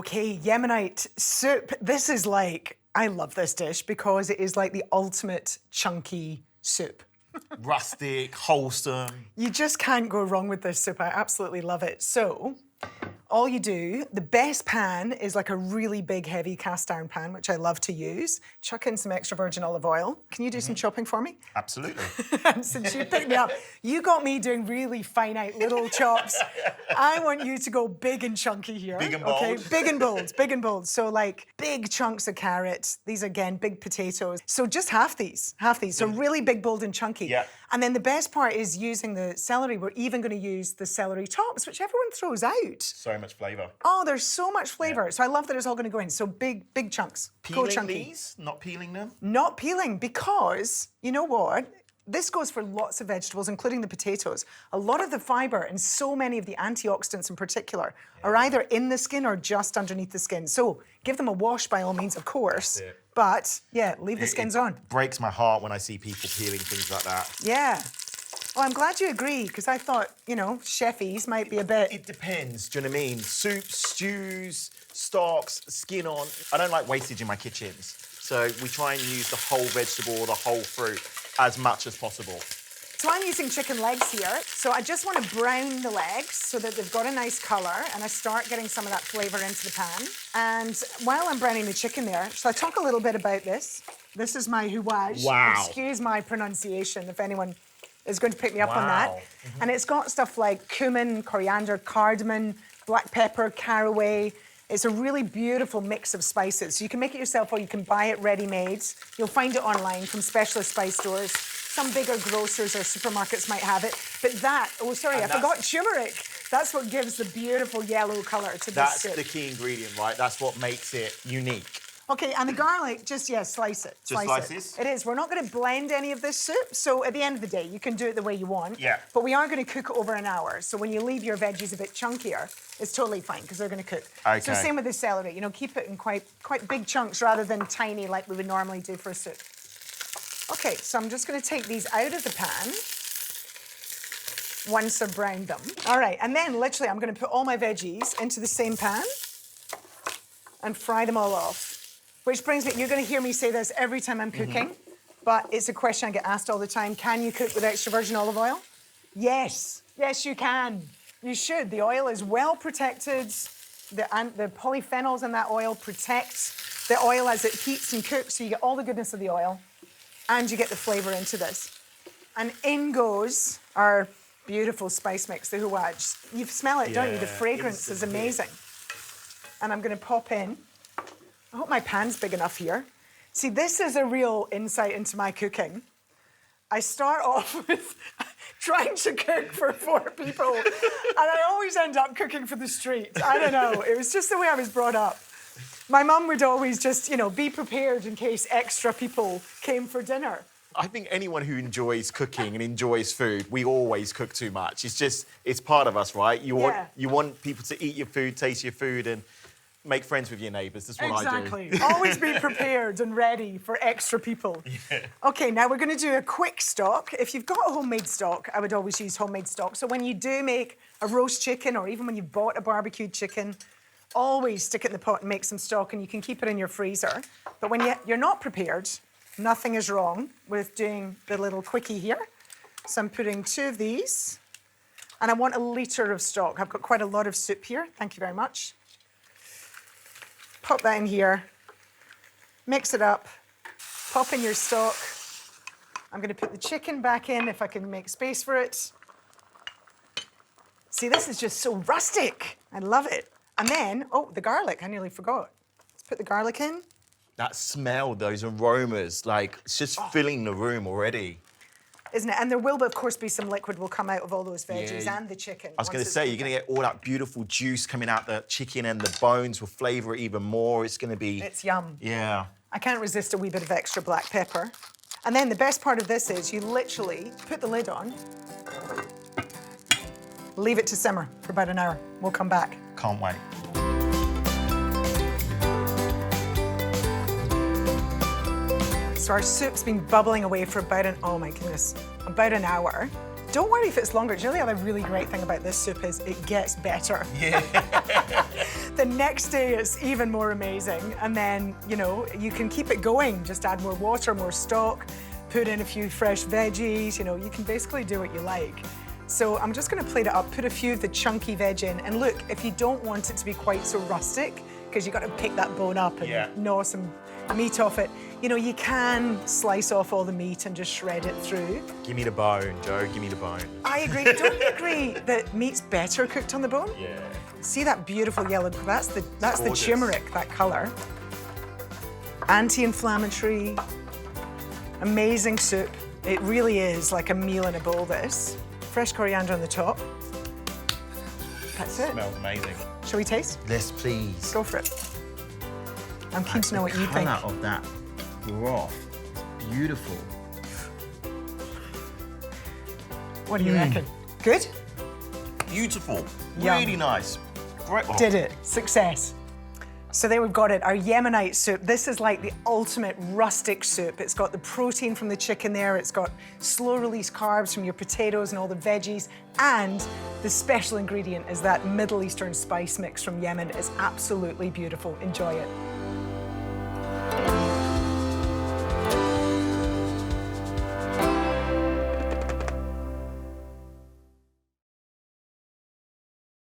Okay, Yemenite soup. This is like, I love this dish because it is like the ultimate chunky soup. Rustic, wholesome. You just can't go wrong with this soup. I absolutely love it. So, all you do, the best pan is like a really big, heavy cast iron pan, which I love to use. Chuck in some extra virgin olive oil. Can you do some chopping for me? Absolutely. Since you picked me up, you got me doing really finite little chops. I want you to go big and chunky here. Big and bold. Okay, big and bold, big and bold. So like big chunks of carrot. These again, big potatoes. So just half these. So really big, bold and chunky. Yeah. And then the best part is using the celery. We're even going to use the celery tops, which everyone throws out. So much flavour. Oh, there's so much flavour. So I love that it's all going to go in. So big chunks. Go Peeling chunky. these? Not peeling them? Not peeling, because you know what? This goes for lots of vegetables, including the potatoes. A lot of the fibre and so many of the antioxidants in particular are either in the skin or just underneath the skin. So give them a wash by all means, of course. But yeah, leave the skins on. Breaks my heart when I see people peeling things like that. Yeah. Well, I'm glad you agree, because I thought, you know, chefies might be a bit... It depends, do you know what I mean? Soups, stews, stalks, skin on. I don't like wastage in my kitchens. So we try and use the whole vegetable or the whole fruit as much as possible. So I'm using chicken legs here. So I just want to brown the legs so that they've got a nice colour, and I start getting some of that flavour into the pan. And while I'm browning the chicken there, shall I talk a little bit about this? This is my hawayej. Wow. Excuse my pronunciation if anyone is going to pick me up on that. And it's got stuff like cumin, coriander, cardamom, black pepper, caraway. It's a really beautiful mix of spices. So you can make it yourself or you can buy it ready-made. You'll find it online from specialist spice stores. Some bigger grocers or supermarkets might have it. But that, oh sorry, I forgot turmeric. That's what gives the beautiful yellow colour to this soup. That's the key ingredient, right? That's what makes it unique. Okay, and the garlic, just, slice it. Just slices? It is. We're not going to blend any of this soup, so at the end of the day, you can do it the way you want. Yeah. But we are going to cook it over an hour, so when you leave your veggies a bit chunkier, it's totally fine, because they're going to cook. Okay. So same with the celery, you know, keep it in quite big chunks rather than tiny like we would normally do for a soup. Okay, so I'm just going to take these out of the pan once I've browned them. All right, and then literally I'm going to put all my veggies into the same pan and fry them all off. Which brings me, you're going to hear me say this every time I'm cooking, but it's a question I get asked all the time. Can you cook with extra virgin olive oil? Yes. Yes, you can. You should. The oil is well protected. The polyphenols in that oil protect the oil as it heats and cooks, so you get all the goodness of the oil, and you get the flavour into this. And in goes our beautiful spice mix, the hawayej. You smell it, don't you? The fragrance is amazing. And I'm going to pop in. I hope my pan's big enough here. See, this is a real insight into my cooking. I start off with trying to cook for 4 people, and I always end up cooking for the street. I don't know. It was just the way I was brought up. My mum would always just, you know, be prepared in case extra people came for dinner. I think anyone who enjoys cooking and enjoys food, we always cook too much. It's just, it's part of us, right? You want people to eat your food, taste your food, and make friends with your neighbours. That's what I do. Exactly. Always be prepared and ready for extra people. OK, now we're going to do a quick stock. If you've got a homemade stock, I would always use homemade stock. So when you do make a roast chicken, or even when you've bought a barbecued chicken, always stick it in the pot and make some stock, and you can keep it in your freezer. But when you're not prepared, nothing is wrong with doing the little quickie here. So I'm putting 2 of these, and I want a litre of stock. I've got quite a lot of soup here. Thank you very much. Pop that in here, mix it up, pop in your stock. I'm going to put the chicken back in if I can make space for it. See, this is just so rustic. I love it. And then, oh, the garlic, I nearly forgot. Let's put the garlic in. That smell, those aromas, like, it's just filling the room already. Isn't it? And there will, of course, be some liquid will come out of all those veggies and the chicken. I was going to say, you're going to get all that beautiful juice coming out the chicken, and the bones will flavour it even more. It's going to be... It's yum. Yeah. I can't resist a wee bit of extra black pepper. And then the best part of this is you literally put the lid on, leave it to simmer for about an hour. We'll come back. Can't wait. So our soup's been bubbling away for about about an hour. Don't worry if it's longer. Do you know the other really great thing about this soup is it gets better. Yeah. The next day it's even more amazing. And then, you know, you can keep it going. Just add more water, more stock, put in a few fresh veggies, you know, you can basically do what you like. So I'm just gonna plate it up, put a few of the chunky veg in. And look, if you don't want it to be quite so rustic, because you've got to pick that bone up and gnaw some meat off it, you know, you can slice off all the meat and just shred it through. Give me the bone, Joe, give me the bone. I agree. Don't you agree that meat's better cooked on the bone? Yeah. See that beautiful yellow? That's the Gorgeous. turmeric, that colour. Anti-inflammatory, amazing soup. It really is like a meal in a bowl, this. Fresh coriander on the top. That's it. Smells amazing. Shall we taste? Yes, please. Go for it. I'm keen to know what you think. The colour of that broth, beautiful. What do you reckon? Good? Beautiful. Yum. Really nice. Great. Oh. Did it. Success. So there we've got it, our Yemenite soup. This is like the ultimate rustic soup. It's got the protein from the chicken there, it's got slow-release carbs from your potatoes and all the veggies, and the special ingredient is that Middle Eastern spice mix from Yemen. It's absolutely beautiful. Enjoy it.